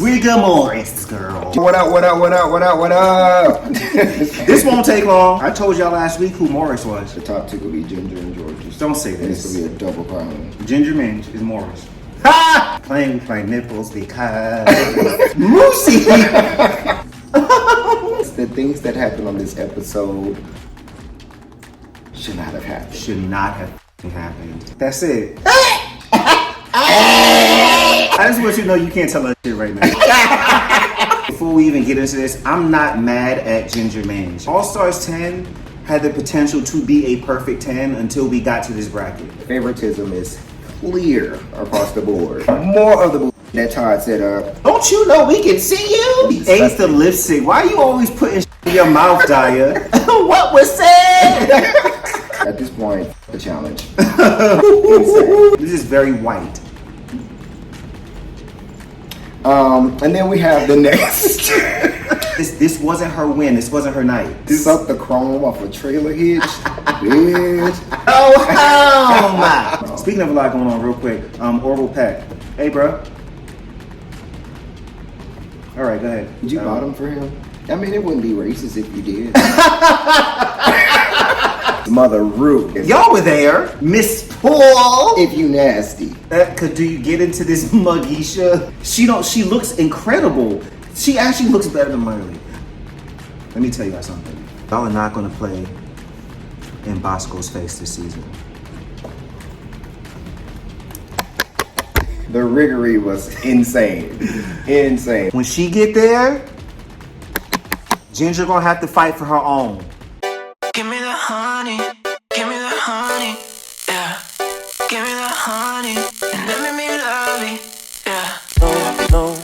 Riggory, girl. What up, what up, what up, what up, what up? This won't take long. I told y'all last week who Morris was. The top two will be Ginger and George. Don't say And this. this will be a double crown. Ginger Minj is Morris. Ha! Playing with my nipples because Moosey. The things that happened on this episode should not have happened. Should not have happened. That's it. I just want you to know you can't tell us shit right now. Before we even get into this, I'm not mad at Ginger Minj. All Stars 10 had the potential to be a perfect 10 until we got to this bracket. Favoritism is clear across the board. More of the that Todd set up. Don't you know we can see you? He ate the lipstick. Why are you always putting shit in your mouth, Daya? What was said? At this point, the challenge. This is very white. And then we have the next. This wasn't her win. This wasn't her night. Suck the chrome off a trailer hitch. Bitch. Oh, hell. Speaking of a lot going on, real quick, Orville Peck. Hey, bro. All right, go ahead. Did you bottom for him? I mean, it wouldn't be racist if you did. Mother Rue. Y'all were there. Miss Paul. If you nasty. Do you get into this Mugisha? She looks incredible. She actually looks better than Miley. Let me tell you guys something. Y'all are not going to play in Bosco's face this season. The Riggory was insane. Insane. When she get there, Ginger gonna have to fight for her own. Give me the honey, yeah. Give me the honey, and let me love it, yeah. No.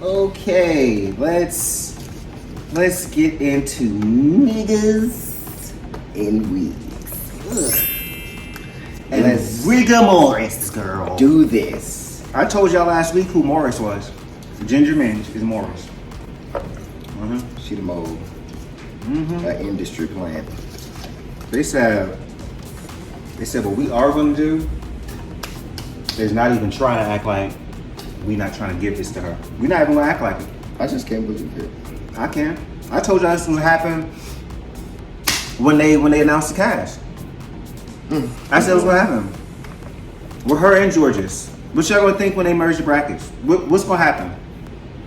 Okay, let's get into niggas In weeks. and let's Rigor Morris, girl. Do this. I told y'all last week who Morris was. Ginger Minj is Morris. She the mold. An industry plant. They said what we are gonna do is not even try to act like we not trying to give this to her. We're not even gonna act like it. I just can't believe it. I can. I told y'all this was gonna happen when they announced the cast. I said it was gonna happen. With her and George's. What y'all gonna think when they merge the brackets? What's gonna happen?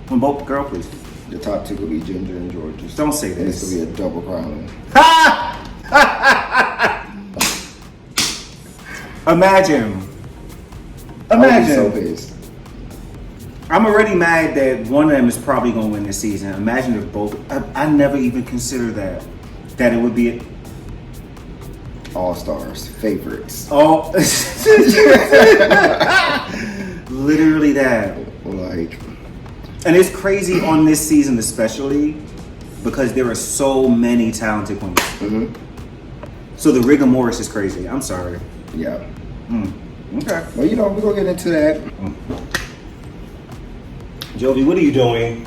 When both, girl, please. The top two will be Ginger and George. Don't say And this. this will be a double crown. Imagine. I would be so pissed. I'm already mad that one of them is probably gonna win this season. Imagine if both. I never even considered that it would be. All Stars favorites. Oh, literally that. Like, And it's crazy on this season especially because there are so many talented queens. So the rigor mortis is crazy. I'm sorry. yeah. Okay. Well, you know, we're gonna get into that. Jovi, what are you doing?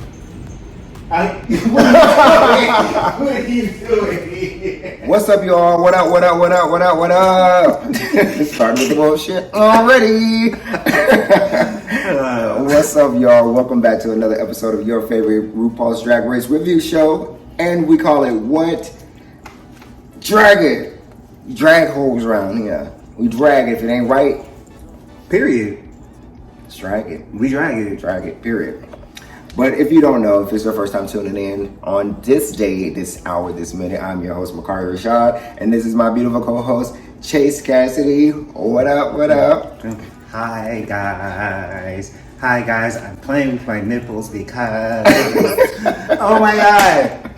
What are you doing? What's up, y'all? What up, what up, what up, what up, what up? Starting with the bullshit already. What's up, y'all? Welcome back to another episode of your favorite RuPaul's Drag Race review show. And we call it what? Drag it. Drag hoes around here. We drag it. If it ain't right, Period. let's drag it. We drag it. Drag it, period. But if you don't know, if it's your first time tuning in, on this day, this hour, this minute, I'm your host, Mukari Rashad, and this is my beautiful co-host, Chase Cassidy. What up, what up? Hi guys. I'm playing with my nipples because oh my god.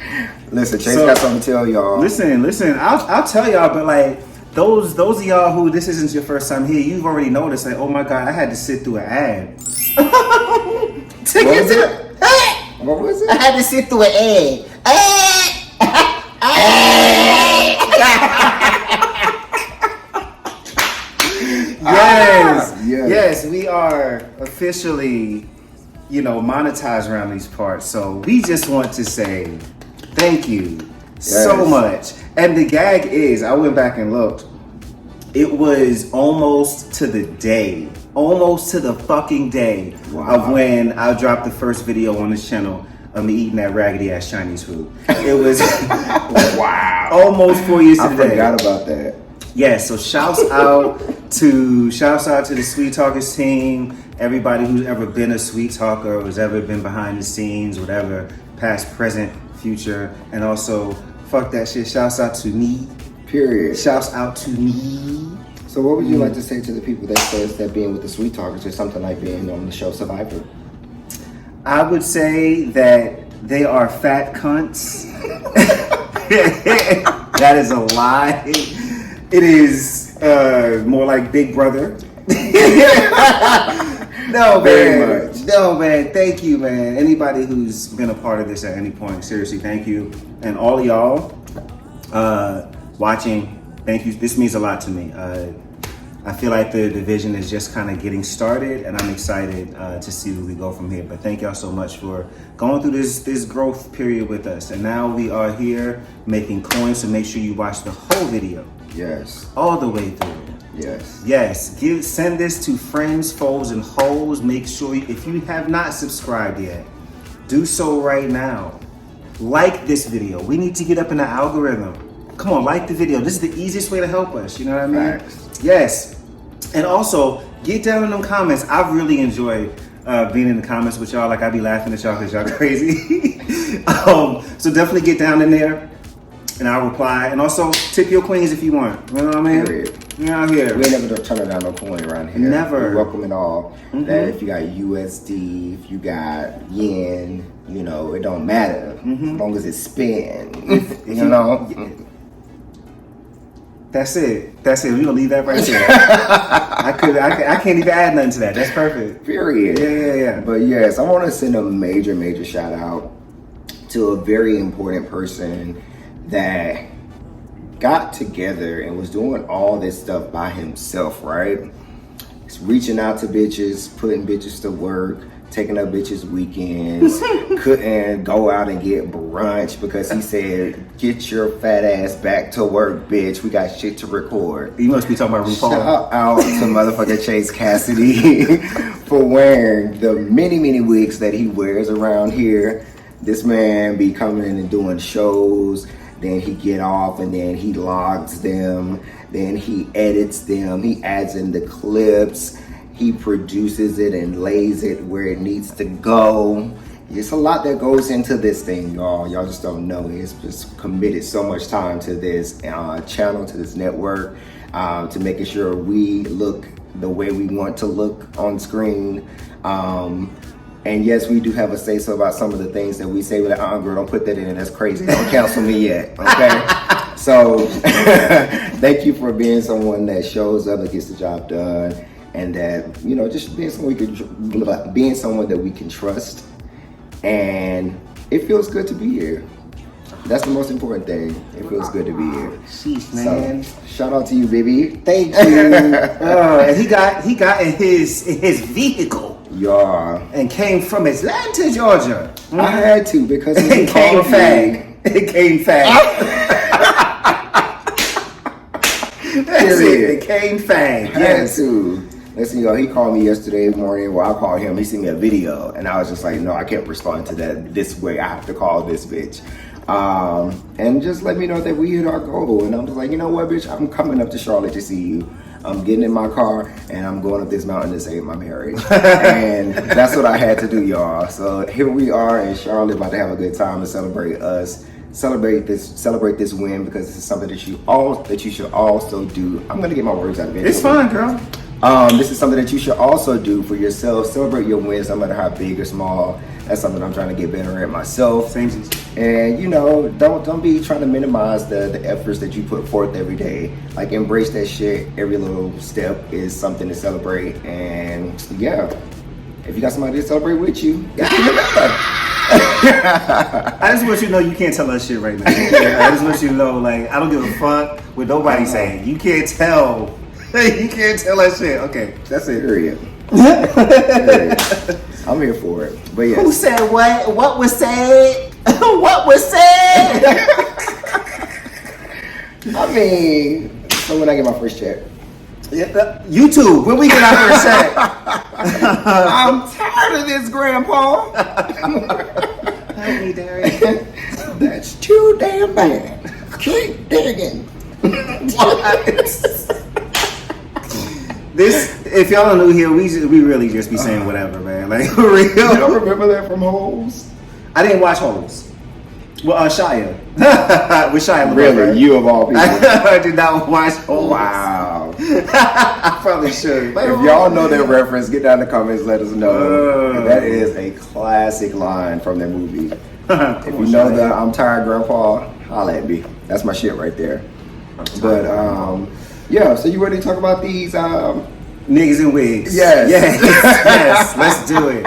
Listen, Chase got something to tell y'all. Listen. I'll tell y'all, but like those of y'all who this isn't your first time here, you've already noticed. Like, oh my god, I had to sit through an ad. What was it? What was it? I had to sit through an ad. Yes, we are officially, monetized around these parts. So we just want to say thank you so much. And the gag is, I went back and looked. It was almost to the fucking day of when I dropped the first video on this channel of me eating that raggedy ass Chinese food. It was wow, almost 4 years to the day. I forgot about that. Yeah, so shouts out to the Sweet Talkers team, everybody who's ever been a Sweet Talker, who's ever been behind the scenes, whatever, past, present, future, and also fuck that shit. Shouts out to me. Period. Shouts out to me. So what would you like to say to the people that says that being with the Sweet Talkers is something like being on the show Survivor? I would say that they are fat cunts. That is a lie. It is more like Big Brother. No, Very man. much. No, man. Thank you, man. Anybody who's been a part of this at any point, seriously, thank you. And all of y'all watching, thank you. This means a lot to me. I feel like the division is just kind of getting started, and I'm excited to see where we go from here. But thank y'all so much for going through this growth period with us. And now we are here making coins, so make sure you watch the whole video. Yes. All the way through. Yes. Yes. Send this to friends, foes, and hoes. Make sure if you have not subscribed yet, do so right now. Like this video. We need to get up in the algorithm. Come on, like the video. This is the easiest way to help us. You know what I mean? Facts. Yes. And also, get down in them comments. I've really enjoyed being in the comments with y'all. Like, I be laughing at y'all because y'all crazy. So definitely get down in there and I'll reply. And also, tip your queens if you want. You know what I mean? Period. You're out here. We ain't never turning down no coin around here. Never. We welcome it all. That if you got USD, if you got yen, you know, it don't matter. As long as it's spin. You know? That's it. We gonna leave that right there. I can't even add nothing to that. That's perfect. Period. Yeah. But yes, I want to send a major shout out to a very important person that got together and was doing all this stuff by himself, right? He's reaching out to bitches, putting bitches to work, taking up bitches' weekends, couldn't go out and get brunch because he said, get your fat ass back to work, bitch. We got shit to record. You must be talking about RuPaul. Shout out to motherfucking Chase Cassidy for wearing the many wigs that he wears around here. This man be coming in and doing shows, then he get off and then he logs them, then he edits them, he adds in the clips, he produces it and lays it where it needs to go. It's a lot that goes into this thing, y'all. Y'all just don't know. He's just committed so much time to this channel, to this network, to making sure we look the way we want to look on screen. And yes, we do have a say-so about some of the things that we say. But girl, don't put that in. That's crazy. Don't cancel me yet, okay? So, thank you for being someone that shows up and gets the job done, and that, you know, just being someone that we can trust. And it feels good to be here. That's the most important thing. It feels good to be here. Sheesh, man. So, shout out to you, baby. Thank you. And he got in his vehicle. Yeah. And came from Atlanta, Georgia. I had to because it came fag. It came fag. That's it. It came fag. I had to. Listen, y'all, he called me yesterday morning. Well, I called him. He sent me a video. And I was just like, no, I can't respond to that this way. I have to call this bitch. And just let me know that we hit our goal. And I'm just like, you know what, bitch? I'm coming up to Charlotte to see you. I'm getting in my car and I'm going up this mountain to save my marriage. And that's what I had to do, y'all. So here we are in Charlotte, about to have a good time and celebrate us. Celebrate this win, because this is something that you should also do. I'm gonna get my words out of it. It's fine, girl. This is something that you should also do for yourself. Celebrate your wins, no matter how big or small. That's something I'm trying to get better at myself. Same. And you know, don't be trying to minimize the efforts that you put forth every day. Like, embrace that shit. Every little step is something to celebrate. And yeah, if you got somebody to celebrate with you, I just want you to know you can't tell us shit right now. I just want you to know, like, I don't give a fuck what nobody saying. You can't tell. You can't tell that shit. Okay, that's it. Period. I'm here for it. But yeah. Who said what? What was said? What was said? I mean, so when I get my first check. YouTube, when we get out here set. I'm tired of this, Grandpa. Help me, Darius. That's too damn bad. Keep digging. This, if y'all are new here, we really just be saying whatever, man. Like, for real. You don't remember that from Holes? I didn't watch Holes. Well, Shia. With Shia LaBeouf, Really? right? You of all people. I did not watch Holes. Wow. I probably should. If y'all know that reference, get down in the comments, let us know. That is a classic line from that movie. If you know that I'm tired, Grandpa, holla at me. That's my shit right there. But yeah, so you ready to talk about these niggas in wigs? Yes. Yes. Let's do it.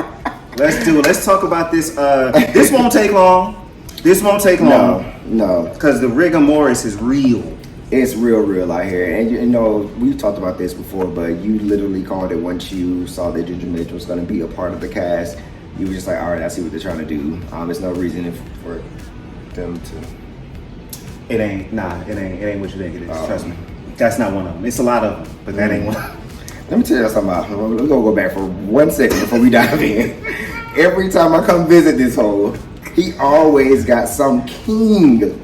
Let's talk about this. This won't take long. No. Because the rigor mortis is real. It's real out here. And you know, we've talked about this before, but you literally called it once you saw that Ginger Minj was going to be a part of the cast. You were just like, all right, I see what they're trying to do. There's no reason for them to. It ain't what you think it is. Trust me. That's not one of them. It's a lot of them, but that ain't one of them. Let me tell you something. We're going to go back for 1 second before we dive in. Every time I come visit this hole, he always got some king.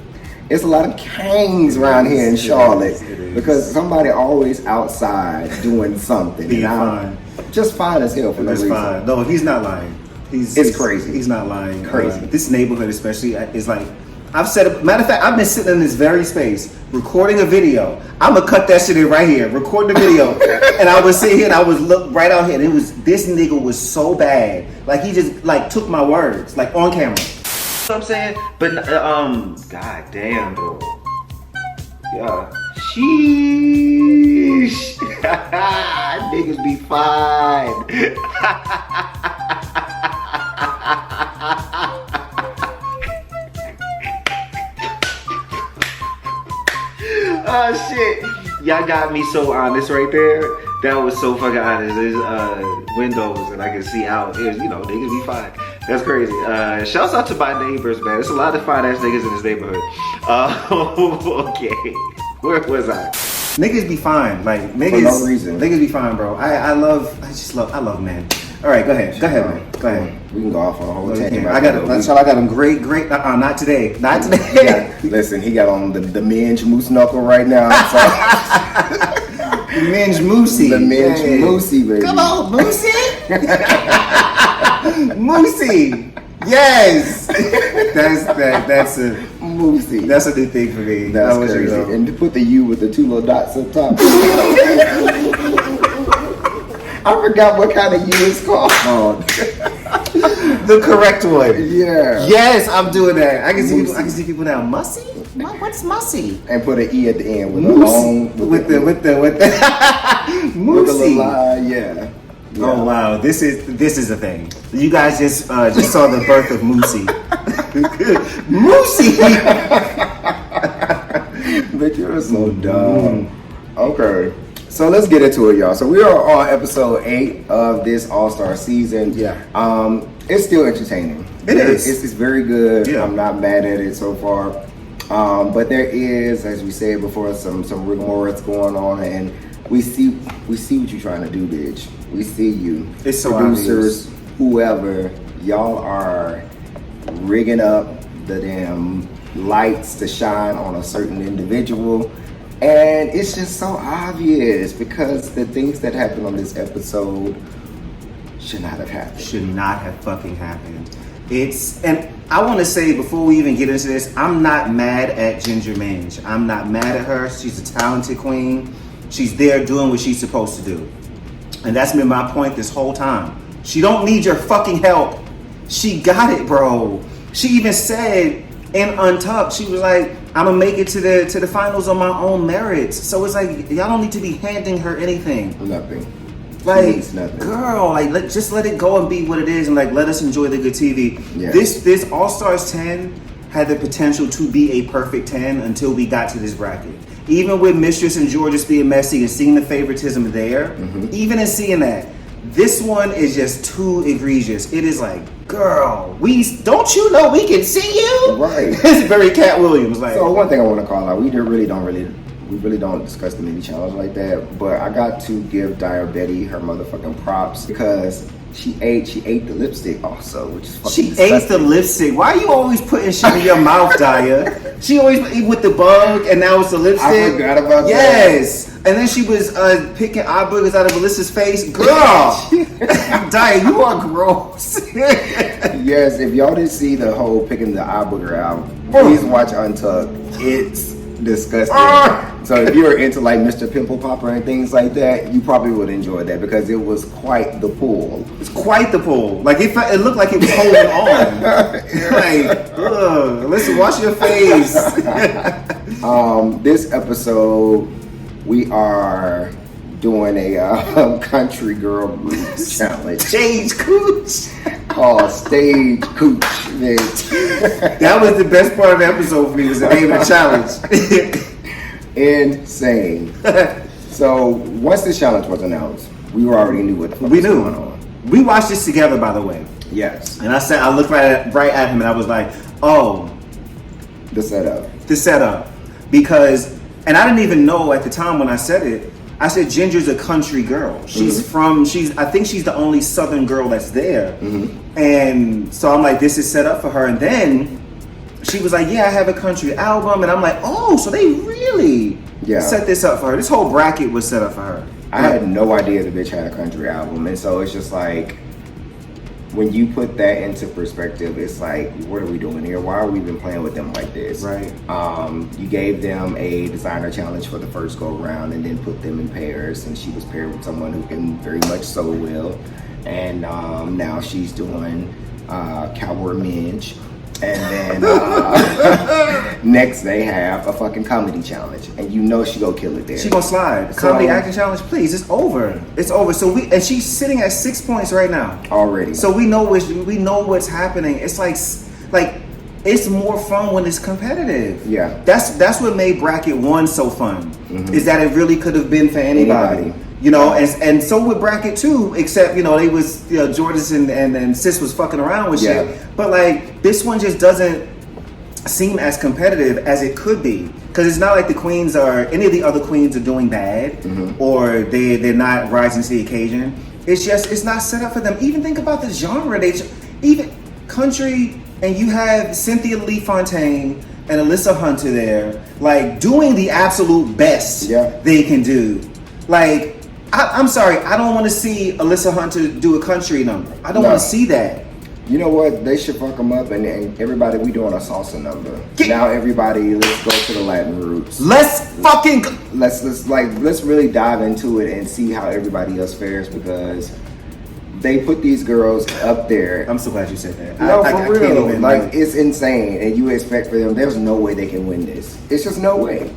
It's a lot of kings around here in Charlotte because somebody always outside doing something. Being fine. Just fine as hell for no reason. Fine. No, he's not lying. It's crazy. He's not lying. Crazy. This neighborhood especially is like, I've said, matter of fact, I've been sitting in this very space recording a video. I'm gonna cut that shit in right here, record the video. And I was sitting here and I was look right out here and this nigga was so bad. Like he just like took my words, like on camera. You know what I'm saying? But god damn, bro. Yeah. Sheesh. Niggas be fine. Oh shit. Y'all got me so honest right there. That was so fucking honest. There's windows and I can see out. There's, you know, niggas be fine. That's crazy. Shouts out to my neighbors, man. There's a lot of fine ass niggas in this neighborhood. Okay. Where was I? Niggas be fine. Like niggas. For no reason. Niggas be fine, bro. I love men. All right, go ahead, man. Go ahead. We can go off on a whole tangent. I got him great. Not today. Listen, he got on the Minj moose knuckle right now. So. The Minj Moosey. The Minj Moosey, baby. Come on, Moosey. Moosey. Yes. That's a Moosey. That's a new thing for me. That's crazy. And to put the U with the 2 little dots up top. I forgot what kind of U it's called. The correct one. Yeah. Yes, I'm doing that. I can see people now. Mussy? What's mussy? And put an E at the end with Moosey. a long with the Moosey. With a little line, yeah. Oh wow, this is a thing. You guys just saw the birth of Moosey. Moosey. But you're so dumb. Okay. So let's get into it, y'all. So we are on episode 8 of this All-Star season. Yeah. It's still entertaining. It's very good. Yeah. I'm not mad at it so far. But there is, as we said before, some rigor going on, and we see what you're trying to do, bitch. We see you. It's so producers, obvious. Whoever, y'all are rigging up the damn lights to shine on a certain individual. And it's just so obvious because the things that happened on this episode should not have happened. Should not have fucking happened. And I want to say before we even get into this, I'm not mad at Ginger Minj. I'm not mad at her. She's a talented queen. She's there doing what she's supposed to do. And that's been my point this whole time. She don't need your fucking help. She got it, bro. She even said in Untucked, she was like, I'm gonna make it to the finals on my own merits. So it's like y'all don't need to be handing her anything. Nothing. Like, nothing. Girl, like just let it go and be what it is, and like let us enjoy the good TV. Yeah. This All Stars 10 had the potential to be a perfect 10 until we got to this bracket. Even with Mistress and Georgia being messy and seeing the favoritism there, even in seeing that, this one is just too egregious. It is like, girl, don't you know we can see you? Right. It's very Cat Williams. Like, so one thing I want to call out, we really don't we really don't discuss the mini challenge like that. But I got to give Betty her motherfucking props because she ate the lipstick also, which is fucking She disgusting. ate the lipstick. Why are you always putting shit in your mouth, Daya? She always eat with the bug, and now it's the lipstick. I forgot about that. Yes. And then she was picking eye boogers out of Alyssa's face. Girl! Daya, you are gross. Yes, if y'all didn't see the whole picking the eye booger out, please watch Untucked. It's disgusting. So if you're into like Mr. Pimple Popper and things like that, you probably would enjoy that because it was quite the pull. It's quite the pull. Like it looked like it was holding on. Like, ugh. Listen, wash your face. This episode, we are doing a country girl group challenge. Stage cooch. Called Stage Cooch, bitch. That was the best part of the episode for me, was the name of the challenge. Insane. So once this challenge was announced, we already knew what the fuck We was knew. going on. We watched this together, by the way. Yes. And I looked right at him and I was like, oh, The setup. the setup. Because, and I didn't even know at the time when I said it, I said Ginger's a country girl. She's I think she's the only Southern girl that's there. And so I'm like, this is set up for her. And then she was like, yeah, I have a country album. And I'm like, oh, so they really set this up for her. This whole bracket was set up for her. I had no idea the bitch had a country album. And so it's just like, when you put that into perspective, it's like, what are we doing here? Why are we even playing with them like this? Right. You gave them a designer challenge for the first go round and then put them in pairs, and she was paired with someone who can very much sew well. And now she's doing Ginger Minj. And then next they have a fucking comedy challenge, and you know she go kill it there. She gonna slide. So- Comedy acting challenge, please. It's over. It's over. So and she's sitting at 6 points right now. Already. So we know what's happening. It's like it's more fun when it's competitive. Yeah. That's what made bracket 1 so fun. Is that it really could have been for anybody. You know, and so with bracket 2, except they was Jordan and Sis was fucking around with shit. But like this one just doesn't seem as competitive as it could be, because it's not like the queens any of the other queens are doing bad or they're not rising to the occasion. It's not set up for them. Even think about the genre. Even country, and you have Cynthia Lee Fontaine and Alyssa Hunter there, like doing the absolute best they can do. Like, I'm sorry, I don't want to see Alyssa Hunter do a country number. I don't want to see that. You know what? They should fuck them up, and everybody, we doing a salsa number. Now everybody, let's go to the Latin roots. Let's fucking let's really dive into it and see how everybody else fares, because they put these girls up there. I'm so glad you said that. No, I for can't real. even, Like, it's insane, and you expect for them. There's no way they can win this. It's just no way.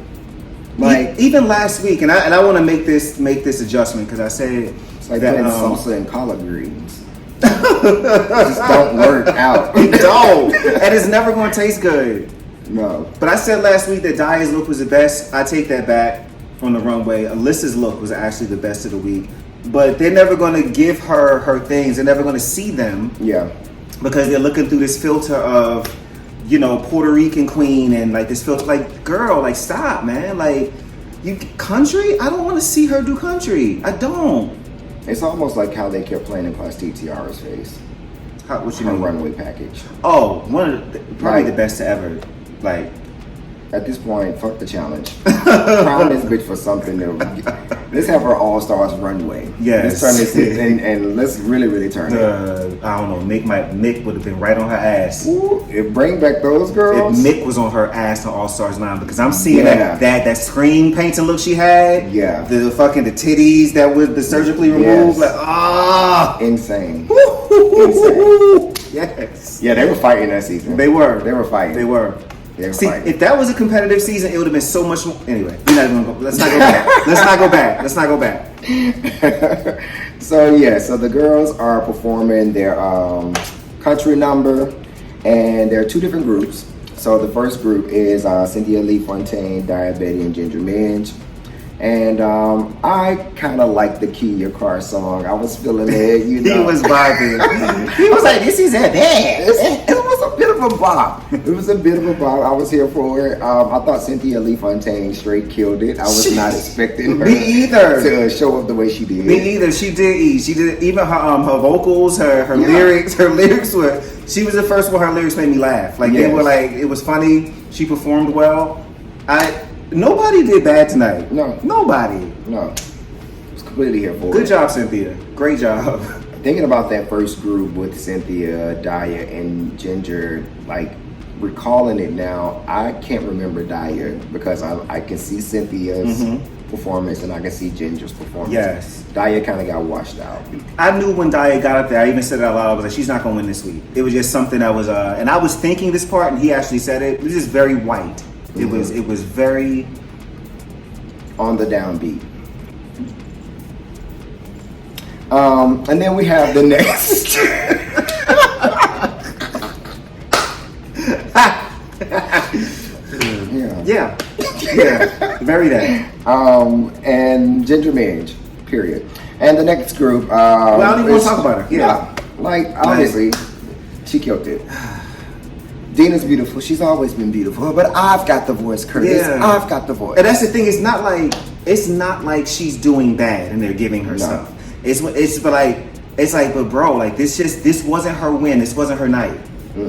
Like, even last week, and I want to make this adjustment, because I said it's like that putting salsa and collard greens. It just don't work out. It don't, and it's never going to taste good. No. But I said last week that Daya's look was the best. I take that back on the runway. Alyssa's look was actually the best of the week. But they're never going to give her things. They're never going to see them. Yeah. Because they're looking through this filter of, Puerto Rican queen, and like this filter. Like, girl, like, stop, man. Like, you country? I don't want to see her do country. I don't. It's almost like how they kept playing in Plastique Tiara's face. What you Her mean? runway package. Oh, probably Like, the best to ever. Like, at this point, fuck the challenge. Crown this bitch for something new. Let's have her All Stars runway. Yes. Let's turn this in, and let's really turn it. I don't know. Mick would have been right on her ass. Ooh, it bring back those girls. If Mick was on her ass on All Stars 9, because I'm seeing Yeah. that screen painting look she had. Yeah. The titties that was the surgically removed. Yes. Like, Insane. Insane. Yes. Yeah, they were fighting that season. They were. They were fighting. They were. They were See, fighting. if that was a competitive season, it would have been so much more. Anyway, we're not even gonna go. Let's not go back. Let's not go back. So the girls are performing their country number, and there are 2 different groups. So the first group is Cynthia Lee Fontaine, Betty, and Ginger Minj. And I kind of like the Key Your Car song. I was feeling it, He was vibing. He was like, this is a bad. It was a bit of a bop. It was a bit of a bop. I was here for it. I thought Cynthia Lee Fontaine straight killed it. I was not expecting her Me either. to show up the way she did. Me either. She did. She did. Even her vocals, her lyrics. Her lyrics were. She was the first one. Her lyrics made me laugh. Like they were like. It was funny. She performed well. Nobody did bad tonight. No. Nobody. No. I was completely here for it. Good job, Cynthia. Great job. Thinking about that first group with Cynthia, Daya, and Ginger, like recalling it now, I can't remember Daya because I can see Cynthia's performance and I can see Ginger's performance. Yes. Daya kind of got washed out. I knew when Daya got up there, I even said it out loud, I was like, she's not going to win this week. It was just something that was, and I was thinking this part, and he actually said it. It was just very white. It was very on the downbeat. And then we have the next. Yeah, very that. And Ginger Minj, period. And the next group. Well, I don't even want to talk about her. Yeah, like obviously, she killed it. Dina's beautiful. She's always been beautiful. But I've got the voice, Curtis. Yeah. I've got the voice. And that's the thing. It's not like she's doing bad and they're giving her stuff. But bro, like this wasn't her win. This wasn't her night.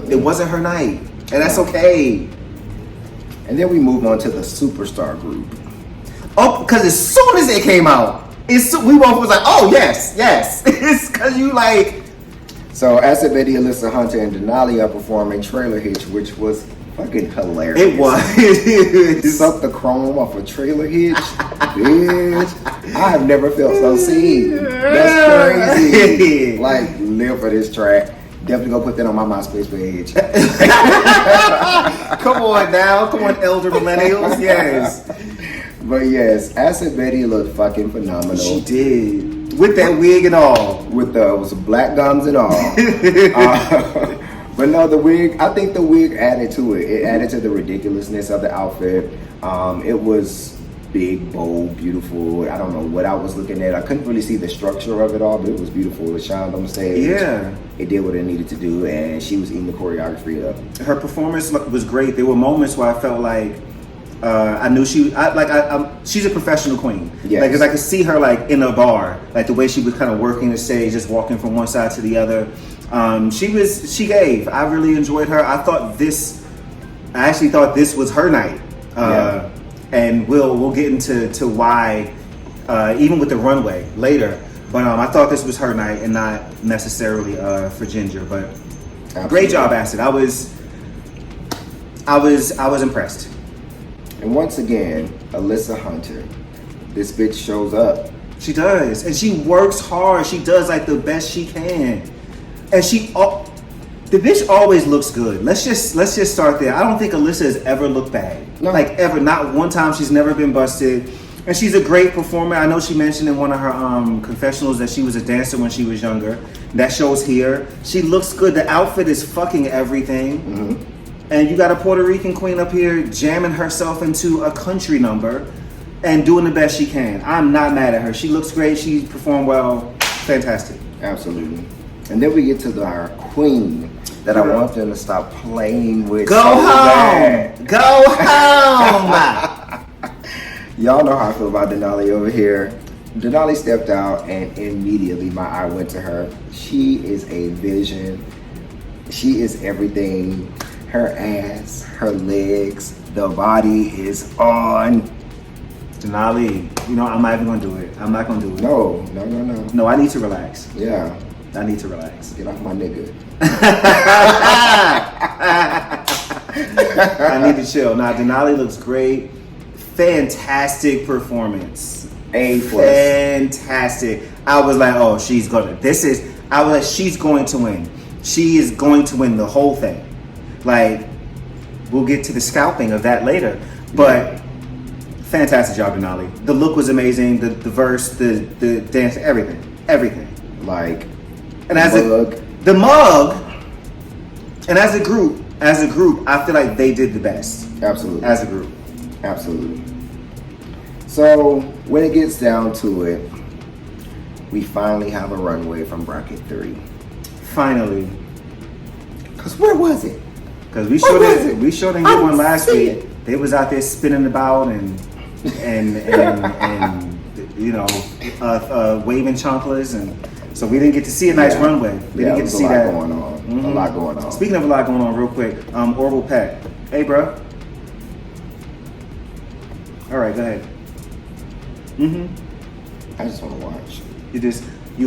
It wasn't her night, and that's okay. And then we move on to the superstar group. Oh, because as soon as it came out, we both was like, oh yes. It's because you like. So Acid Betty, Alyssa Hunter, and Denali are performing Trailer Hitch, which was fucking hilarious. It was. Suck the chrome off a trailer hitch, bitch. I have never felt so seen. That's crazy. Like, live for this track. Definitely go put that on my MySpace page. Come on now. Come on, elder millennials. Yes. But yes, Acid Betty looked fucking phenomenal. She did. With that wig and all. With some black gums and all. But no, the wig, I think the wig added to it. It added to the ridiculousness of the outfit. It was big, bold, beautiful. I don't know what I was looking at. I couldn't really see the structure of it all, but it was beautiful. It shined on the stage. Yeah. It did what it needed to do, and she was eating the choreography up. Her performance was great. There were moments where I felt like I knew she's a professional queen. Yes. Like, 'cause I could see her like in a bar, like the way she was kind of working the stage, just walking from one side to the other. She gave. I really enjoyed her. I actually thought this was her night. And we'll get into why, even with the runway later. But I thought this was her night and not necessarily for Ginger. But absolutely. Great job, Acid. I was impressed. And once again, Alyssa Hunter, this bitch shows up. She does, and she works hard. She does like the best she can, and the bitch always looks good. Let's just start there. I don't think Alyssa has ever looked bad. No. Like ever, not one time. She's never been busted, and she's a great performer. I know she mentioned in one of her confessionals that she was a dancer when she was younger. That shows here. She looks good. The outfit is fucking everything. Mm-hmm. And you got a Puerto Rican queen up here jamming herself into a country number and doing the best she can. I'm not mad at her. She looks great. She performed well. Fantastic. Absolutely. And then we get to our queen that I want them to stop playing with. Go home. Go home. Y'all know how I feel about Denali over here. Denali stepped out and immediately my eye went to her. She is a vision. She is everything. Her ass, her legs, the body is on. Denali, I'm not even gonna do it. I'm not gonna do it. No. No, I need to relax. Yeah. I need to relax. Get off my nigga. I need to chill. Now, Denali looks great. Fantastic performance. Fantastic. I was like, oh, she's going to win. She is going to win the whole thing. Like, we'll get to the scalping of that later. But fantastic job, Denali. The look was amazing. The verse, the dance, everything. Like, and the mug, and as a group, I feel like they did the best. Absolutely. As a group. Absolutely. So when it gets down to it, we finally have a runway from bracket 3. Finally. Because where was it? Because we What was showed them I get one didn't last see week. They was out there spinning about and you know, waving chonklers, and so we didn't get to see a nice runway. We didn't get to see that. Going on. A lot going on. Speaking of a lot going on, real quick, Orville Peck. Hey, bro. All right, go ahead. I just want to watch. You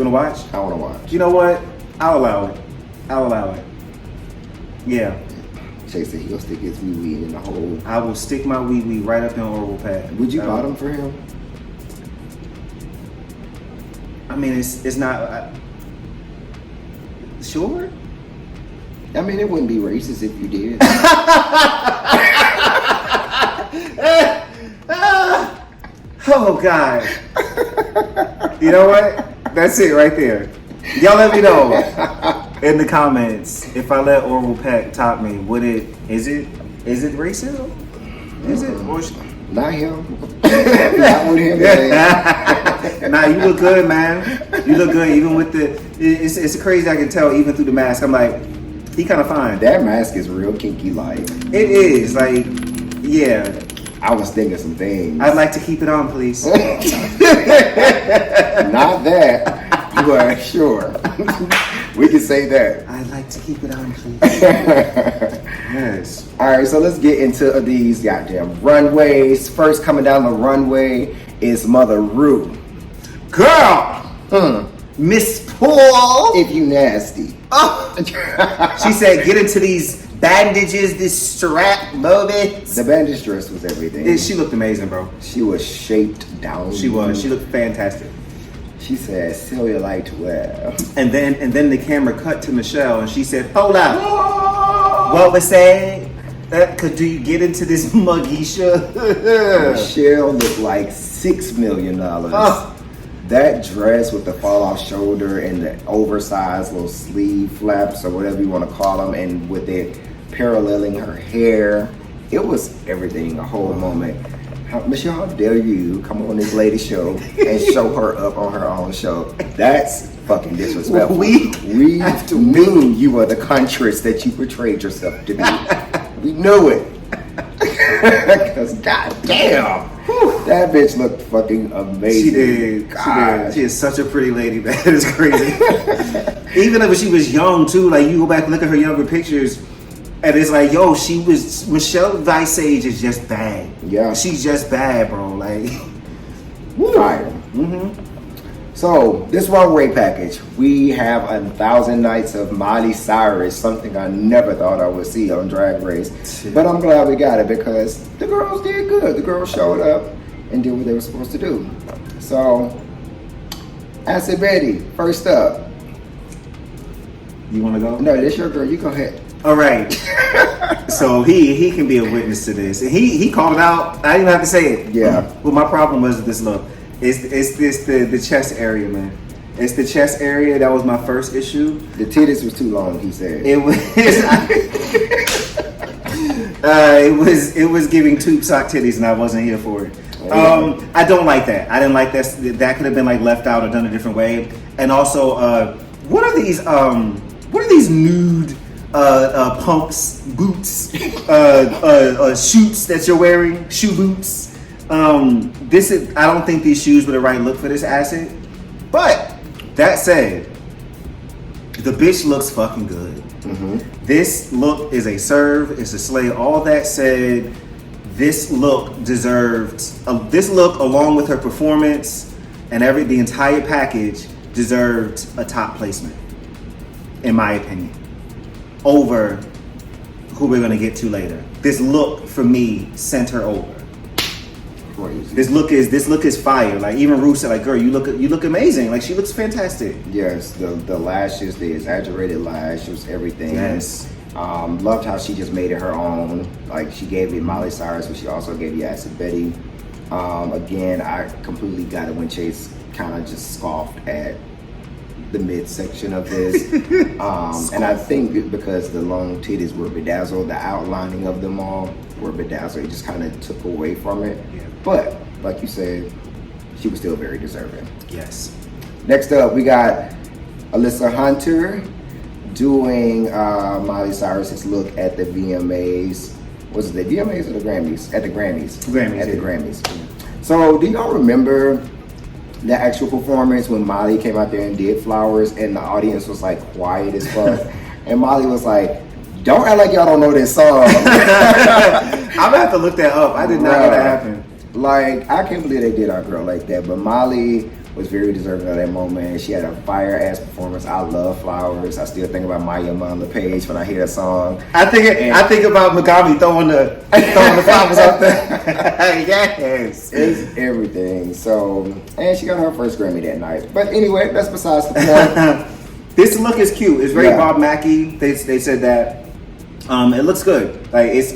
want to watch? I want to watch. You know what? I'll allow it. Yeah. Chase said he'll stick his wee in the hole. I will stick my wee right up in Orville Peck. Would you buy them for him? I mean, it's not. Sure. I mean, it wouldn't be racist if you did. Oh God. You know what? That's it right there. Y'all let me know in the comments if I let Orville Peck top me. Is it racism? Is it? Or Not him. Not with him. Nah, you look good, man. You look good, even with the. It's crazy. I can tell even through the mask. I'm like, he kind of fine. That mask is real kinky. Like it is. Like, yeah. I was thinking some things. I'd like to keep it on, please. Not that. You are sure. We can say that. I'd like to keep it on, please. Yes. All right, so let's get into these goddamn runways. First coming down the runway is Mother Rue. Girl! Miss Paul! If you nasty. Oh. She said, get into these bandages, this strap moment. The bandage dress was everything. She looked amazing, bro. She was shaped down. She was. She looked fantastic. She said, cellulite well. And then the camera cut to Michelle, and she said, hold up. What was that? Could you get into this Mugisha? Michelle looked like $6 million. That dress with the fall off shoulder and the oversized little sleeve flaps or whatever you want to call them, and with it paralleling her hair, it was everything, a whole moment. Michelle, how dare you come on this lady show and show her up on her own show? That's fucking disrespectful. We knew you were the contrast that you portrayed yourself to be. We knew it. Because goddamn, that bitch looked fucking amazing. She did. She is such a pretty lady, man. It's crazy. Even if she was young too, like you go back and look at her younger pictures, and it's like, yo, Michelle Visage is just bad. Yeah. She's just bad, bro. Like, fire. So, this runway package, we have 1,000 Nights of Miley Cyrus, something I never thought I would see on Drag Race. But I'm glad we got it because the girls did good. The girls showed up and did what they were supposed to do. So, Acid Betty, first up. you want to go? No, this your girl. You go ahead. All right. So he can be a witness to this. And he called it out. I didn't even have to say it. Yeah. Well, my problem was with this look. It's the chest area, man. It's the chest area. That was my first issue. The titties was too long, he said. It was. It was giving tube sock titties, and I wasn't here for it. I don't like that. I didn't like that. That could have been like left out or done a different way. And also, what are these nude pumps, boots, shoots that you're wearing? Shoe boots. I don't think these shoes were the right look for this acid. But that said, the bitch looks fucking good. This look is a serve. It's a slay. All that said, this look deserved. This look, along with her performance and the entire package, deserved a top placement, in my opinion, over who we're gonna get to later. This look for me sent her over. Crazy. This look is fire. Like even Ruth said, like, girl, you look amazing. Like she looks fantastic. Yes, the lashes, the exaggerated lashes, everything. Yes. Loved how she just made it her own. Like she gave it Miley Cyrus, but she also gave you Acid Betty. Again, I completely got it when Chase kind of just scoffed at the midsection of this. And I think because the long titties were bedazzled, the outlining of them all were bedazzled, it just kind of took away from it. Yeah. But like you said, she was still very deserving. Yes. Next up, we got Alyssa Hunter, doing Miley Cyrus's look at the VMAs. Was it the VMAs or the Grammys? At the Grammys. At the Grammys. So, do y'all remember the actual performance when Miley came out there and did Flowers and the audience was like quiet as fuck? And Miley was like, don't act like y'all don't know this song. I'm gonna have to look that up. I did not know that happened. Like, I can't believe they did our girl like that. But Miley was very deserving of that moment. She had a fire ass performance. I love Flowers. I still think about Maya on the page when I hear that song. I think about Mukari throwing the flowers out there. Yes, it's everything. So, and she got her first Grammy that night. But anyway, that's besides the point. This look is cute. It's very Bob Mackie. They said that. It looks good. Like it's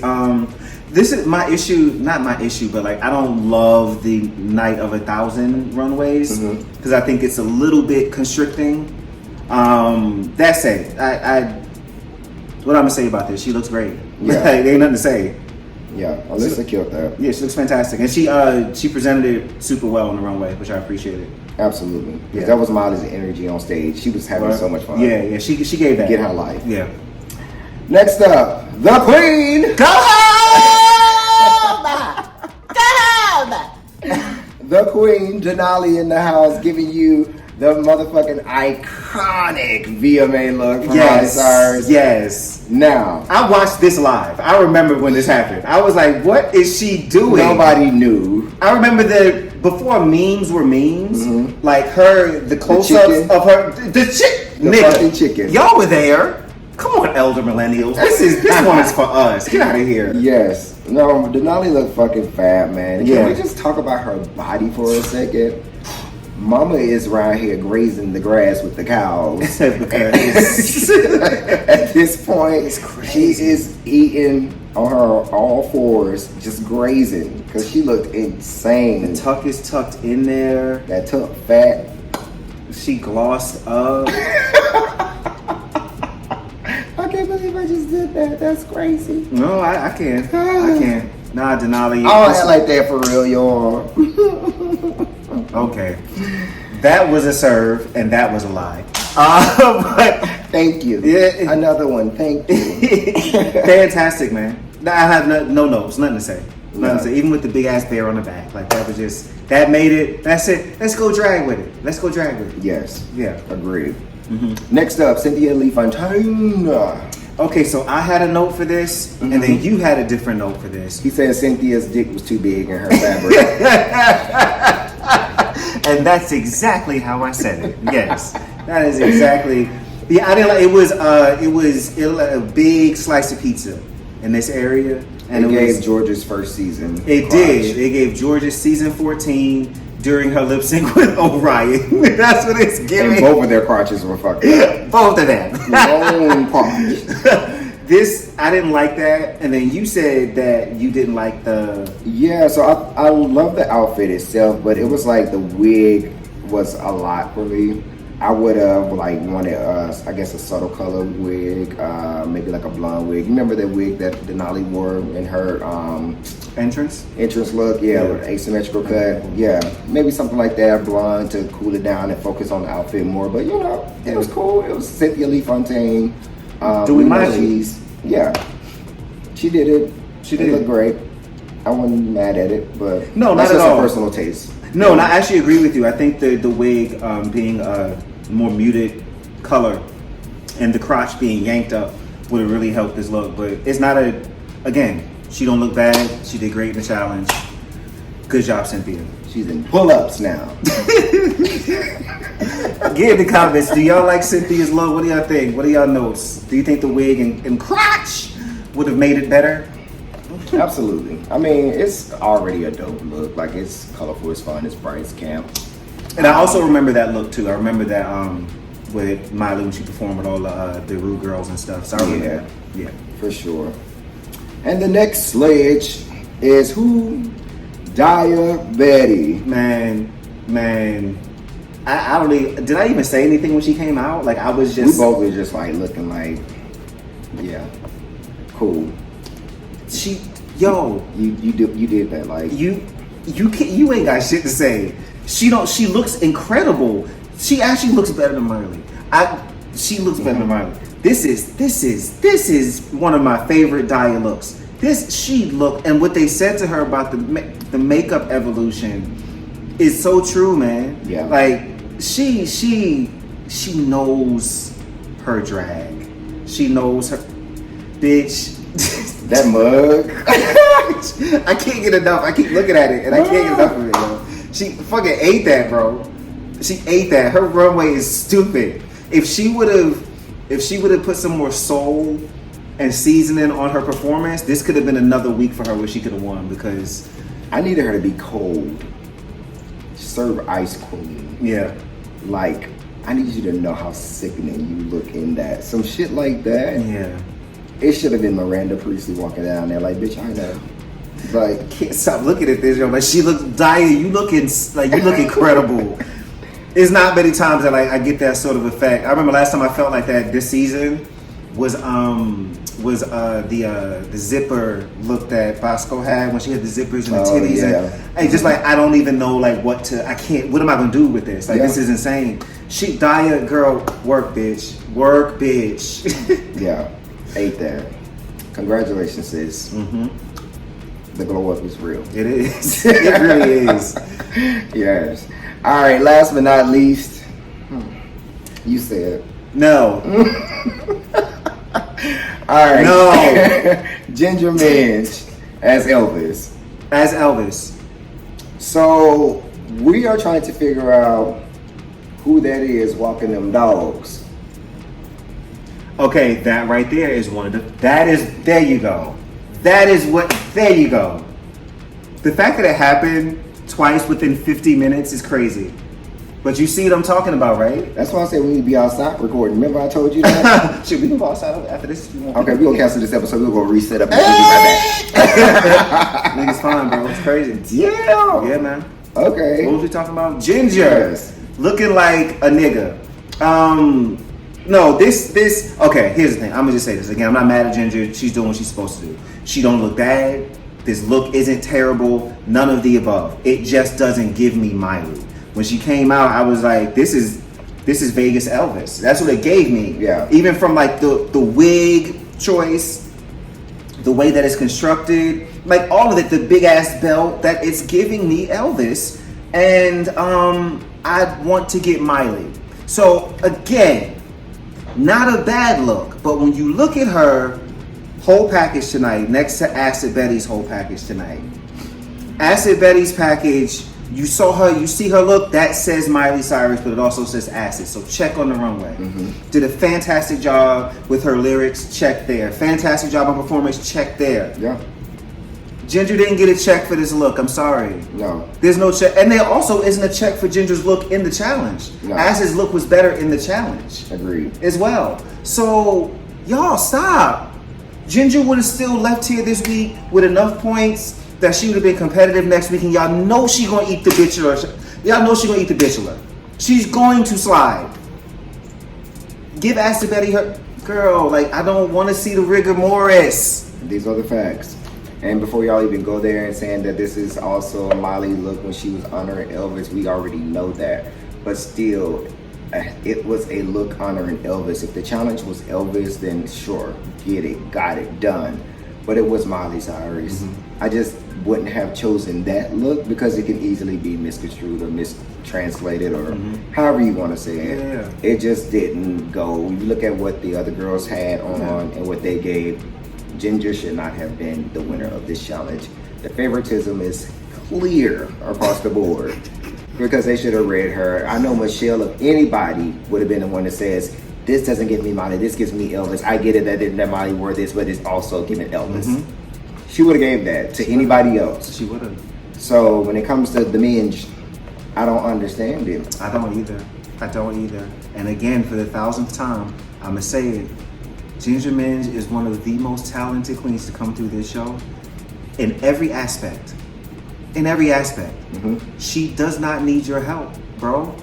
this is my issue, not my issue, but like I don't love the Night of 1,000 runways because I think it's a little bit constricting. That said, I what I'm gonna say about this? She looks great. Yeah, like, there ain't nothing to say. Yeah, Alyssa killed that. Yeah, she looks fantastic, and she presented it super well on the runway, which I appreciated. Absolutely, yeah. That was Miley's energy on stage. She was having so much fun. Yeah, she gave that. Get her life. Yeah. Next up, the Queen. Go home! Go home! The Queen, Denali in the house, giving you the motherfucking iconic VMA look from Miley Cyrus. Yes. Now, I watched this live. I remember when this happened. I was like, what is she doing? Nobody knew. I remember that before memes were memes, like the close-ups of her, the fucking chicken. Y'all were there. Come on, elder millennials. This one is for us. Get out of here. Yes. No, Denali looked fucking fat, man. Yeah. Can we just talk about her body for a second? Mama is around here grazing the grass with the cows. At this point, she is eating on her all fours, just grazing, because she looked insane. The tuck is tucked in there. That tuck fat. She glossed up. I can't believe I just did that. That's crazy. No, I can't. I can't. Nah, Denali. I don't act like that for real, y'all. Okay. That was a serve, and that was a lie. But thank you. Yeah. Another one. Thank you. Fantastic, man. I have no notes. Nothing to say. Nothing to say. Even with the big ass bear on the back. Like, that was just... That made it... That's it. Let's go drag with it. Let's go drag with it. Yes. Yeah. Agreed. Next up, Cynthia Lee Fontaine. Okay, so I had a note for this, and then you had a different note for this. He said Cynthia's dick was too big in her fabric. And that's exactly how I said it. Yes, that is exactly. Yeah, I didn't like. It was a big slice of pizza in this area, and it gave Georgia's first season. It did. It gave Georgia's season 14 during her lip sync with Orion. That's what it's giving. And both of their crotches were fucked up. Both of them. Long crotch. This, I didn't like that, and then you said that you didn't like the... Yeah, so I love the outfit itself, but it was like the wig was a lot for me. I would have like wanted, I guess, a subtle color wig, maybe like a blonde wig. You remember that wig that Denali wore in her entrance look? Yeah, with asymmetrical cut. Yeah, maybe something like that, blonde to cool it down and focus on the outfit more. But you know, it was cool. It was Cynthia Lee Fontaine. Do we mind? Yeah, she did it. It looked great. I wasn't mad at it, but no, that's not just at all. A personal taste. No, and I actually agree with you. I think the wig being a more muted color and the crotch being yanked up would have really helped this look. But it's not again, she don't look bad. She did great in the challenge. Good job, Cynthia. She's in pull-ups now. Get in the comments. Do y'all like Cynthia's look? What do y'all think? What are y'all notes? Do you think the wig and crotch would have made it better? Absolutely. I mean, it's already a dope look. Like, it's colorful, it's fun, it's bright, it's camp. And I also remember that look too. I remember that with Miley when she performed with all the Rue girls and stuff. So I remember that. Yeah, for sure. And the next sledge is who? Daya Betty. Man. I don't even. Did I even say anything when she came out? Like, I was just. We both were just like looking like, yeah, cool. You did that, like you ain't got shit to say. She looks incredible. She actually looks better than Miley. She looks better than Miley. This is one of my favorite Daya looks. She looked, and what they said to her about the makeup evolution is so true, man. Yeah. Like she knows her drag. She knows her bitch. That mug. I can't get enough. I keep looking at it and I can't get enough of it, yo. She fucking ate that, bro. She ate that. Her runway is stupid. If she would have put some more soul and seasoning on her performance, this could have been another week for her where she could have won, because I needed her to be cold. Serve ice queen. yeah. Like, I need you to know how sickening you look in that. Some shit like that. Yeah. It should have been Miranda Priestley walking down there like, bitch, I know. Like, Can't stop looking at this, yo. Like, she looks Daya, you look incredible. It's not many times that I get that sort of effect. I remember last time I felt like that this season was the zipper look that Bosco had when she had the zippers and the titties. Yeah. And just like, I don't even know like what am I gonna do with this? Like, this is insane. Daya, girl, work bitch. yeah, ate that. Congratulations, sis. Mm-hmm. The glow up is real. It is. It really is. Yes. All right, last but not least, you said. No. All right. No. Ginger Minj as Elvis. As Elvis. So we are trying to figure out who that is walking them dogs. Okay, that right there is one of the. There you go. There you go. The fact that it happened twice within 50 minutes is crazy. But you see what I'm talking about, right? That's why I said we need to be outside recording. Remember I told you that? Should we go outside after this? Okay, we're going to cancel this episode. We'll go reset up and we'll be right back. Niggas fine, bro. It's crazy. Yeah. Yeah, man. Okay. What was we talking about? Ginger. Yes. Looking like a nigga. No, this. Okay, here's the thing. I'm gonna just say this again. I'm not mad at Ginger. She's doing what she's supposed to do. She don't look bad. This look isn't terrible. None of the above. It just doesn't give me Miley. When she came out, I was like, this is Vegas Elvis. That's what it gave me. Yeah. Even from like the wig choice, the way that it's constructed, like all of it, the big ass belt, that it's giving me Elvis. And I want to get Miley. So again, not a bad look, but when you look at her whole package tonight, next to Acid Betty's whole package tonight, Acid Betty's package, you see her look, that says Miley Cyrus, but it also says Acid. So check on the runway. Mm-hmm. Did a fantastic job with her lyrics, check there. Fantastic job on performance, check there. Yeah. Ginger didn't get a check for this look, I'm sorry. No. There's no check, and there also isn't a check for Ginger's look in the challenge. No. Acid's look was better in the challenge. Agreed. As well. So, y'all stop. Ginger would have still left here this week with enough points that she would have been competitive next week, and y'all know she gonna eat the bitchular. Y'all know she gonna eat the bitchular. She's going to slide. Give Acid Betty her girl. Like, I don't want to see the rigor mortis. These are the facts. And before y'all even go there and saying that this is also a Miley look when she was honoring Elvis, we already know that. But still, it was a look honoring Elvis. If the challenge was Elvis, then sure, get it, got it, done. But it was Miley Cyrus. Mm-hmm. I just wouldn't have chosen that look because it can easily be misconstrued or mistranslated or however you want to say it. Yeah. It just didn't go. You look at what the other girls had on and what they gave. Ginger should not have been the winner of this challenge. The favoritism is clear across the board because they should have read her. I know Michelle, if anybody, would have been the one that says, this doesn't give me Miley, this gives me Elvis. I get it that Miley wore this, but it's also giving Elvis. She would have gave that to anybody else. She would have. So when it comes to the Minj, I don't understand it. I don't either. And again, for the 1,000th time, I'm gonna say it. Ginger Minj is one of the most talented queens to come through this show in every aspect. She does not need your help, bro.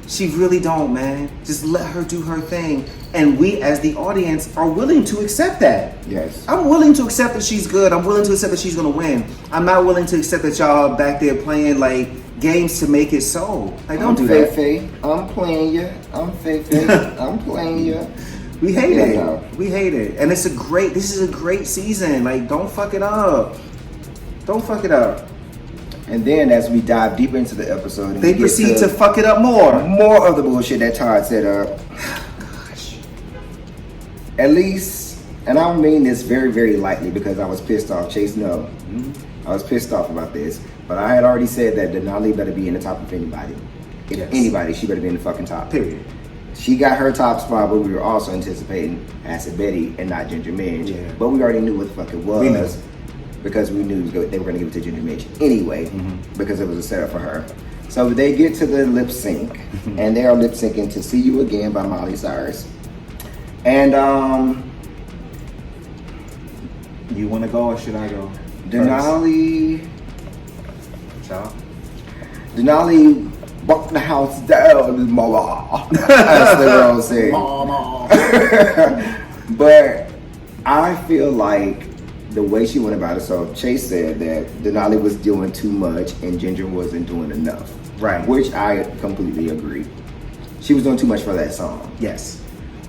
She really don't, man. Just let her do her thing. And we, as the audience, are willing to accept that. Yes. I'm willing to accept that she's good. I'm willing to accept that she's going to win. I'm not willing to accept that y'all back there playing like games to make it so. Like, don't do Faye that. Faye. I'm playing you. I'm Faye Faye. I'm playing you. We hate Yeah, it. no. We hate it. And this is a great season. Like, don't fuck it up. Don't fuck it up. And then as we dive deeper into the episode, and They we get proceed to fuck it up more. more of the bullshit that Todd set up. Gosh. At least, and I don't mean this very, very lightly because I was pissed off. Chase, no. I was pissed off about this. But I had already said that Denali better be in the top of anybody. If Yes. anybody, she better be in the fucking top. Period. She got her top spot, but we were also anticipating Acid Betty and not Ginger Minj. Yeah. But we already knew what the fuck it was. We knew. Because we knew they were going to give it to Ginger Minj anyway, Mm-hmm. because it was a setup for her. So they get to the lip sync, and they are lip syncing to "See You Again" by Miley Cyrus. And You want to go or should I go? Denali Child. walked the house down, mama. That's the girl saying. Mama. But I feel like the way she went about it, so Chase said that Denali was doing too much and Ginger wasn't doing enough. Right. Which I completely agree. She was doing too much for that song. Yes.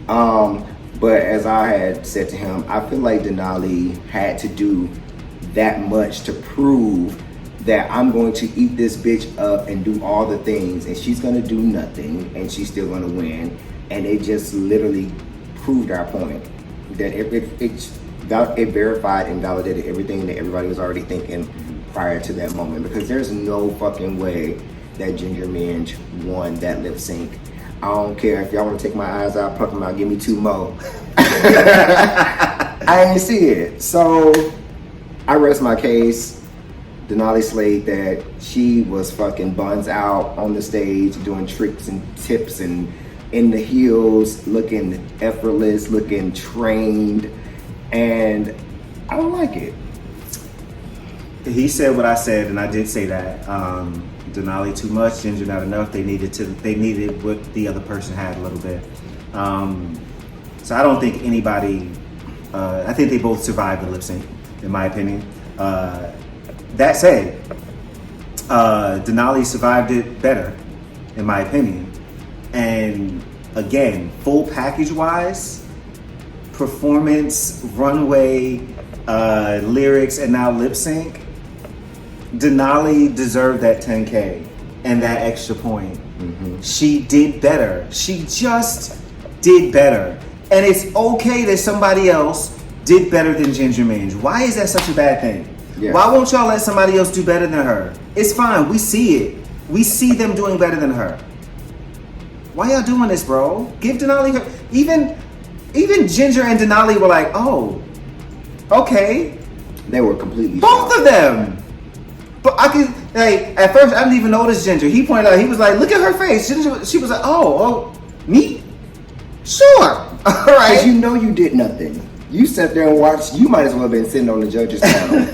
But as I had said to him, I feel like Denali had to do that much to prove that I'm going to eat this bitch up and do all the things, and she's going to do nothing, and she's still going to win. And it just literally proved our point that it verified and validated everything that everybody was already thinking prior to that moment, because there's no fucking way that Ginger Minj won that lip sync. I don't care if y'all want to take my eyes out, pluck them out, give me 2 more. I ain't see it. So I rest my case. Denali slayed that. She was fucking buns out on the stage doing tricks and tips and in the heels, looking effortless, looking trained, and I don't like it. He said what I said, and I did say that. Denali too much, Ginger not enough. They needed what the other person had a little bit. So I don't think anybody. I think they both survived the lip sync, in my opinion. That said, Denali survived it better, in my opinion. And again, full package wise, performance, runway, lyrics, and now lip sync, Denali deserved that 10K and that extra point. Mm-hmm. She did better. She just did better. And it's okay that somebody else did better than Ginger Minj. Why is that such a bad thing? Yeah. Why won't y'all let somebody else do better than her? It's fine. We see it. We see them doing better than her. Why y'all doing this, bro? Give Denali her. Even Ginger and Denali were like, oh, okay. They were completely Both shocked. of them. But I could, like, at first I didn't even notice Ginger. He pointed out, he was like, look at her face. Ginger, she was like, oh, me? Sure. All right. Because you know you did nothing. You sat there and watched. You might as well have been sitting on the judge's panel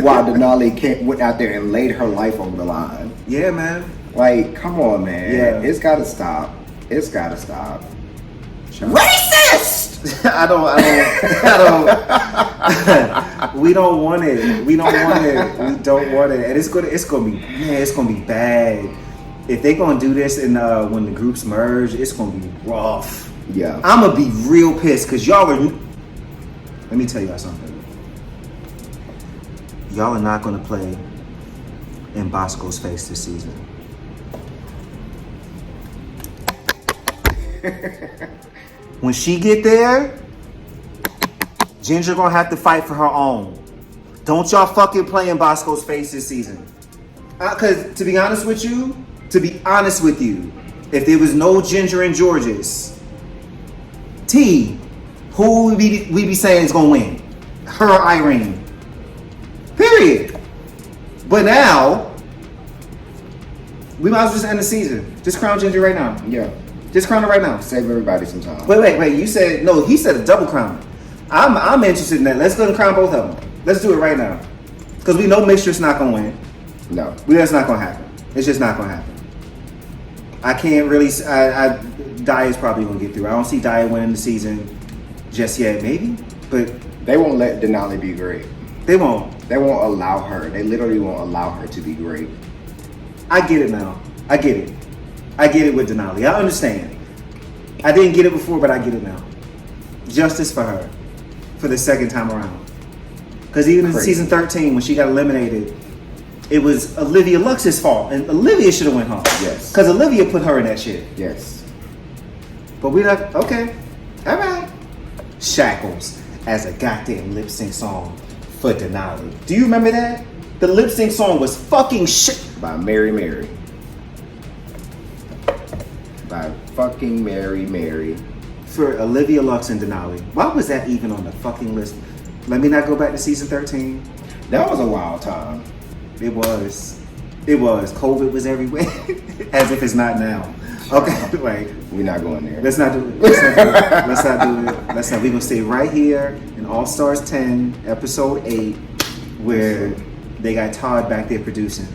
while Denali went out there and laid her life on the line. Yeah, man. Like, come on, man. Yeah. It's got to stop. It's got to stop. Racist! I don't. We don't want it. We don't want it. We don't want it. And it's gonna be bad. If they gonna do this and when the groups merge, it's gonna be rough. Yeah. I'm gonna be real pissed because y'all are. Let me tell y'all something. Y'all are not gonna play in Bosco's face this season. When she get there, Ginger gonna have to fight for her own. Don't y'all fucking play in Bosco's face this season. Cause to be honest with you, if there was no Ginger and Georges, T, who we be saying is gonna win? Her or Irene. Period. But now, we might as well just end the season. Just crown Ginger right now. Yeah. Just crown her right now. Save everybody some time. Wait. You said no. He said a double crown. I'm interested in that. Let's go and crown both of them. Let's do it right now. Because we know Mistress not gonna win. No. That's not gonna happen. It's just not gonna happen. I can't really. Dia's probably gonna get through. I don't see Dia winning the season just yet. Maybe, but They won't let Denali be great. they won't. They won't allow her. They literally won't allow her to be great. I get it now. I get it. I get it with Denali. I understand. I didn't get it before, but I get it now. Justice for her. For the second time around. Because even in season 13, when she got eliminated, it was Olivia Lux's fault. And Olivia should have went home. Yes. Because Olivia put her in that shit. Yes. But we're not, okay. All right. Shackles as a goddamn lip sync song for Denali. Do you remember that? The lip sync song was fucking shit. By Mary Mary. By fucking Mary Mary. For Olivia Lux and Denali. Why was that even on the fucking list? Let me not go back to season 13. That was a wild time. It was. It was. COVID was everywhere. As if it's not now. Okay, like, We're not going there. let's not do it. Let's not do it. Let's not do it. Let's not. We're gonna stay right here in All Stars 10, episode 8, where they got Todd back there producing.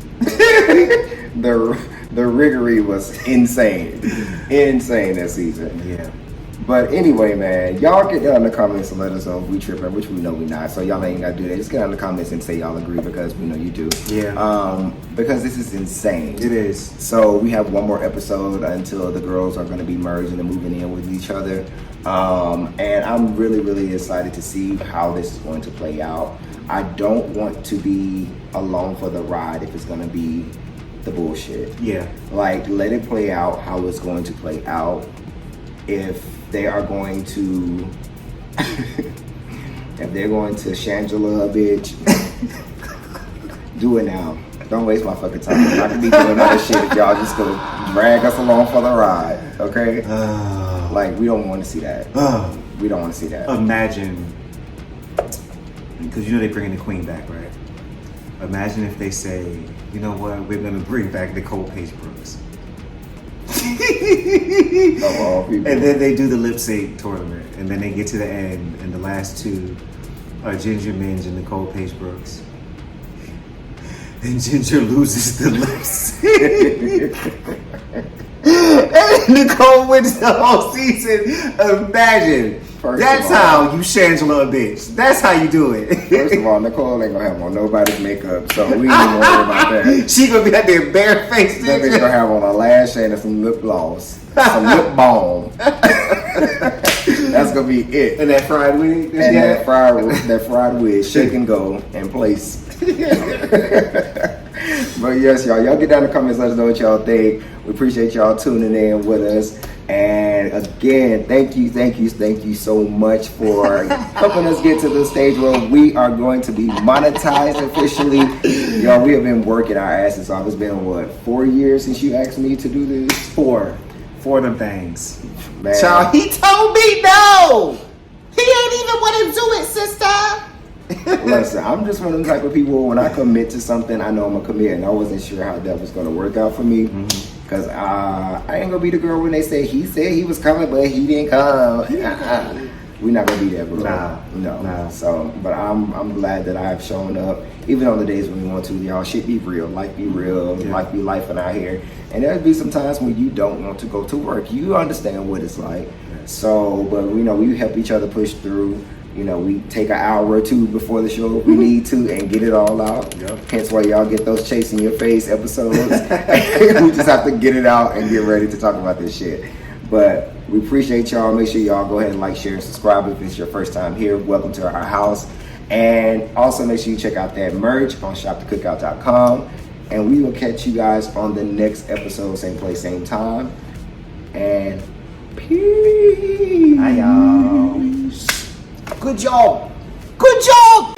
The Riggory was insane. Insane that season. Yeah. But anyway, man, y'all get down in the comments and let us know if we tripping, which we know we not. So y'all ain't gotta do that. Just get down in the comments and say y'all agree, because we know you do. Yeah. Because this is insane. It is. So we have one more episode until the girls are going to be merging and moving in with each other. And I'm really, really excited to see how this is going to play out. I don't want to be along for the ride if it's going to be the bullshit. Yeah. Like, let it play out how it's going to play out. If they are going to, if they're going to Shangela a bitch, do it now. Don't waste my fucking time. I could be doing other shit if y'all just go drag us along for the ride, okay? Like, we don't want to see that. We don't want to see that. Imagine, because you know they bringing the queen back, right? Imagine if they say, you know what, we're gonna bring back Nicole Paige Brooks. Of all people. And then they do the lip sync tournament, and then they get to the end, and the last two are Ginger Minj and Nicole Paige Brooks. And Ginger loses the lip sync. And Nicole wins the whole season. Imagine. That's how you Shangela a bitch. That's how you do it. First of all, Nicole ain't gonna have on nobody's makeup, so we ain't gonna worry about that. She gonna be out there barefaced. That bitch gonna have on a lash and some lip gloss, some lip balm. That's gonna be it. And that fried wig. And that fried wig, shake and go in place. But yes, y'all get down in the comments, let us know what y'all think. We appreciate y'all tuning in with us. And again, thank you so much for helping us get to the stage where we are going to be monetized officially. Y'all, we have been working our asses off. It's been, what, 4 years since you asked me to do this? Four of them things. Man. Child, he told me no! He ain't even want to do it, sister! Listen, I'm just one of the type of people, when I commit to something, I know I'm gonna commit, and I wasn't sure how that was gonna work out for me. Because I ain't gonna be the girl when they say he said he was coming, but he didn't come. We're not gonna be there, bro. No. So, but I'm glad that I've shown up, even on the days when we want to. Y'all, shit be real, life be real, life be lifing out here. And there'll be some times when you don't want to go to work. You understand what it's like. So, but we help each other push through. We take an hour or two before the show if we need to and get it all out. Hence why y'all get those chasing your face episodes. We just have to get it out and get ready to talk about this shit. But we appreciate y'all. Make sure y'all go ahead and like, share, and subscribe if it's your first time here. Welcome to our house. And also make sure you check out that merch on shopthecookout.com. And we will catch you guys on the next episode, same place, same time. And peace. Hi, y'all. Good job. Good job!